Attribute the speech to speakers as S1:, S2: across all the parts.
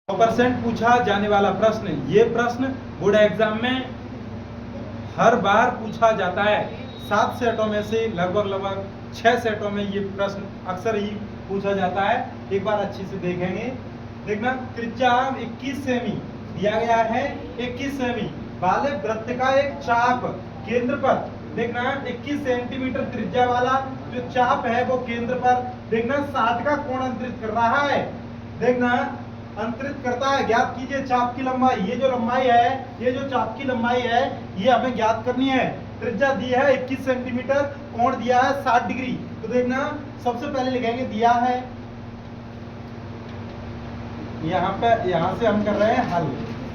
S1: 100% पूछा जाने वाला प्रश्न। ये प्रश्न बोर्ड एग्जाम में हर बार पूछा जाता है। 7 सेटों में से लगभग 6 सेटों में ये प्रश्न अक्सर ही पूछा जाता है। एक बार अच्छे से देखेंगे। देखना, त्रिज्या 21 सेमी दिया गया है। 21 सेमी वाले वृत्त का एक चाप केंद्र पर, देखना 21 सेंटीमीटर त्रिज्या वाला जो चाप है वो केंद्र पर देखना 60 का कोण अंतरित कर रहा है। देखना अंतरित करता है। ज्ञात कीजिए चाप की लंबाई। ये जो लंबाई है, ये जो चाप की लंबाई है, ये हमें ज्ञात करनी है। त्रिज्या दी है 21 सेंटीमीटर, कोण दिया है 60 डिग्री। तो देखना सबसे पहले लिखेंगे दिया है, यहाँ से हम कर रहे हैं हल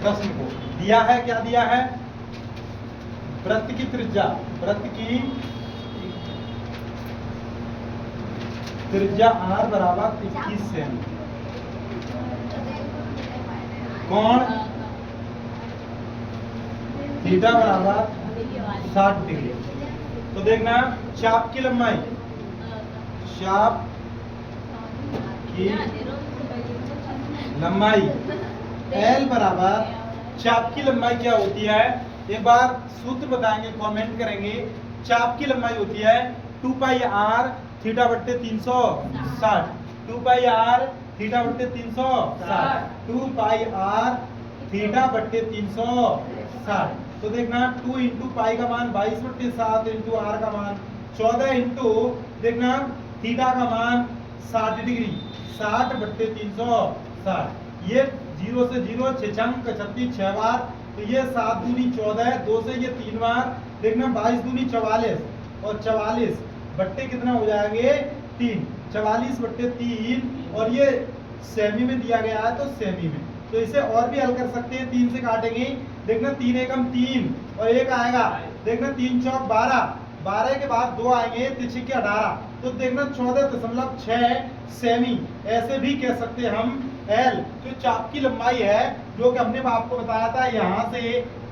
S1: प्रश्न को। दिया है, क्या दिया है? वृत्त की त्रिज्या, वृत्त की त्रिज्या r बराबर 21 सेमी, कोण थीटा बराबर 60 डिग्री। तो देखना चाप की लंबाई, चाप की लंबाई L बराबर, चाप की लंबाई क्या होती है? एक बार सूत्र बताएंगे, कमेंट करेंगे। चाप की लंबाई होती है 2 पाई r थीटा बट्टे 360। 2 पाई r थीटा बट्टे 360। 2 पाई r थीटा बट्टे 360। तो देखना 2 इंटू पाई का मान 22 बट्टे 7 इंटू r का मान 14 इंटू देखना थीटा का मान 60 डिग्री, 60 बट्टे 360। ये 0 से 0 6 अंक 36 6 बार। तो ये 7 दूनी 14, 2 से ये 3 बार। देखना 22 दूनी 44 और 44 बट्टे कितना हो जाएंगे 3, 44 बट्टे 3। और ये सेमी में दिया गया है तो सेमी में, तो इसे और भी हल कर सकते हैं। 3 से काटेंगे, देखना 3 एकम 3 और 1 आएगा। देखना 3 चौक 12, 12 के बाद 2 आएंगे, 3 के 18। तो देखना 14.6 सेमी। ऐसे भी कह सकते हैं हम L जो चाप की लंबाई है, जो कि हमने आपको बताया था यहाँ से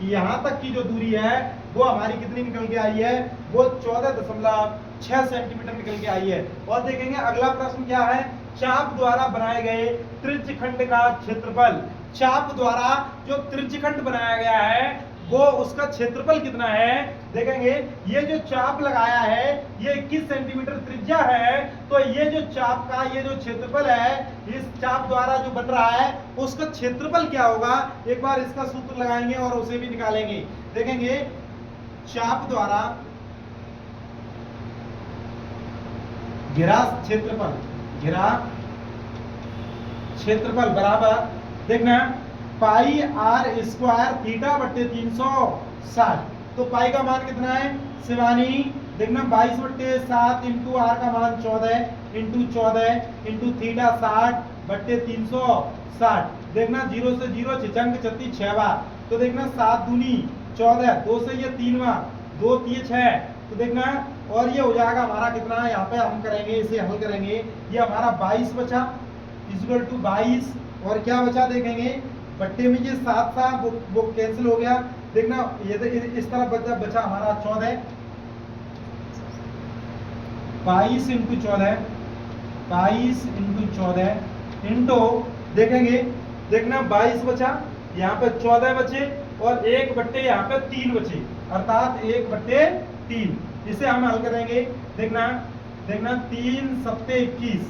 S1: यहाँ तक की जो दूरी है वो हमारी कितनी निकल के आई है? वो 14.6 सेंटीमीटर निकल के आई है। और देखेंगे अगला प्रश्न क्या है? चाप द्वारा बनाए गए त्रिज्यखंड का क्षेत्रफल। चाप द्वारा जो त्रिज्यखंड बनाया गया है वो उसका क्षेत्रफल कितना है? देखेंगे ये जो चाप लगाया है ये 21 सेंटीमीटर त्रिज्या है। तो ये जो चाप का ये जो क्षेत्रफल है, इस चाप द्वारा जो बन रहा है उसका क्षेत्रफल क्या होगा? एक बार इसका सूत्र लगाएंगे और उसे भी निकालेंगे। देखेंगे चाप द्वारा घिरा क्षेत्रफल, घिरा क्षेत्रफल बराबर देखना पाई r स्क्वायर थीटा बट्टे 360। तो पाई का मान कितना है शिवानी? देखना 22 बट्टे 7 इंटू r का मान 14 इंटू 14 इंटू थीटा 60 बट्टे 360। देखना 0 से 0 6 अंक 36 6 बार। तो देखना 7 दूनी 14, 2 से ये 3 बार, 2 3 6। तो देखना और ये हो जाएगा हमारा कितना है? यहाँ पे हम करेंगे, इसे हल करेंगे। ये हमारा 22 बचा इक्वल टू 22 और क्या बचा? देखेंगे बट्टे में ये 7 था, वो कैंसिल हो गया। देखना ये तो इस तरह बचा हमारा 14, 22 इंटू 14, 22 इंटू 14 इंटू देखेंगे देखना 22 बचा, यहाँ पे 14 बचे और 1 बट्टे यहाँ पे 3 बचे, अर्थात 1 बट्टे 3। इसे हम हल करेंगे। देखना 3 सत्ते 21,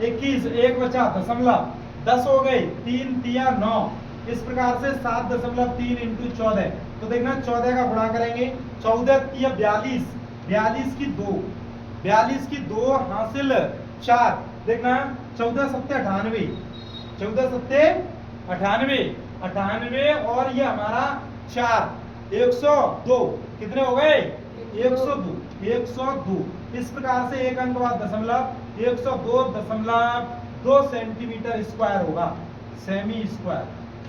S1: 21 1 बचा दशमलव 10 हो गए, 3 तिया 9। इस प्रकार से 7.3 इंटू 14। तो देखना 14 का गुणा करेंगे, 14 तिया 42, 42 की 2, 42 की 2 हासिल 4। देखना 14 सत्ते 98, 14 सत्ते 98, 98 और ये हमारा 4 102। कितने हो गए? 102, 102। इस प्रकार से एक अंक बाद दशमलव 102.2 सेंटीमीटर स्क्वायर होगा, सेमी स्क्वायर,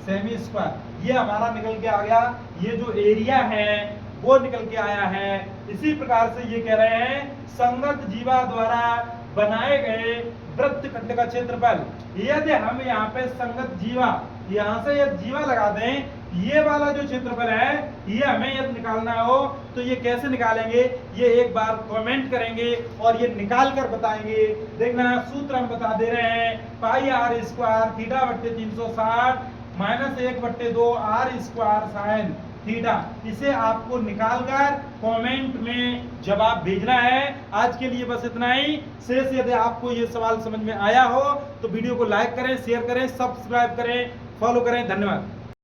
S1: सेमी स्क्वायर। ये हमारा निकल के आ गया। ये जो एरिया है वो निकल के आया है। इसी प्रकार से ये कह रहे हैं संगत जीवा द्वारा बनाए गए वृत्त खंड का क्षेत्रफल। यदि हम यहाँ पे संगत जीवा, यहाँ से यदि जीवा लगा दें, ये वाला जो क्षेत्रफल है ये हमें यदि निकालना हो तो ये कैसे निकालेंगे, ये एक बार कमेंट करेंगे और ये निकाल कर बताएंगे। देखना सूत्र हम बता दे रहे हैं, पाई आर स्क्वायर थीटा बट्टे 360 minus 1/2 R square sine theta. इसे आपको निकालकर कमेंट में जवाब भेजना है। आज के लिए बस इतना ही। शेष यदि आपको ये सवाल समझ में आया हो तो वीडियो को लाइक करें, शेयर करें, सब्सक्राइब करें, फॉलो करें। धन्यवाद।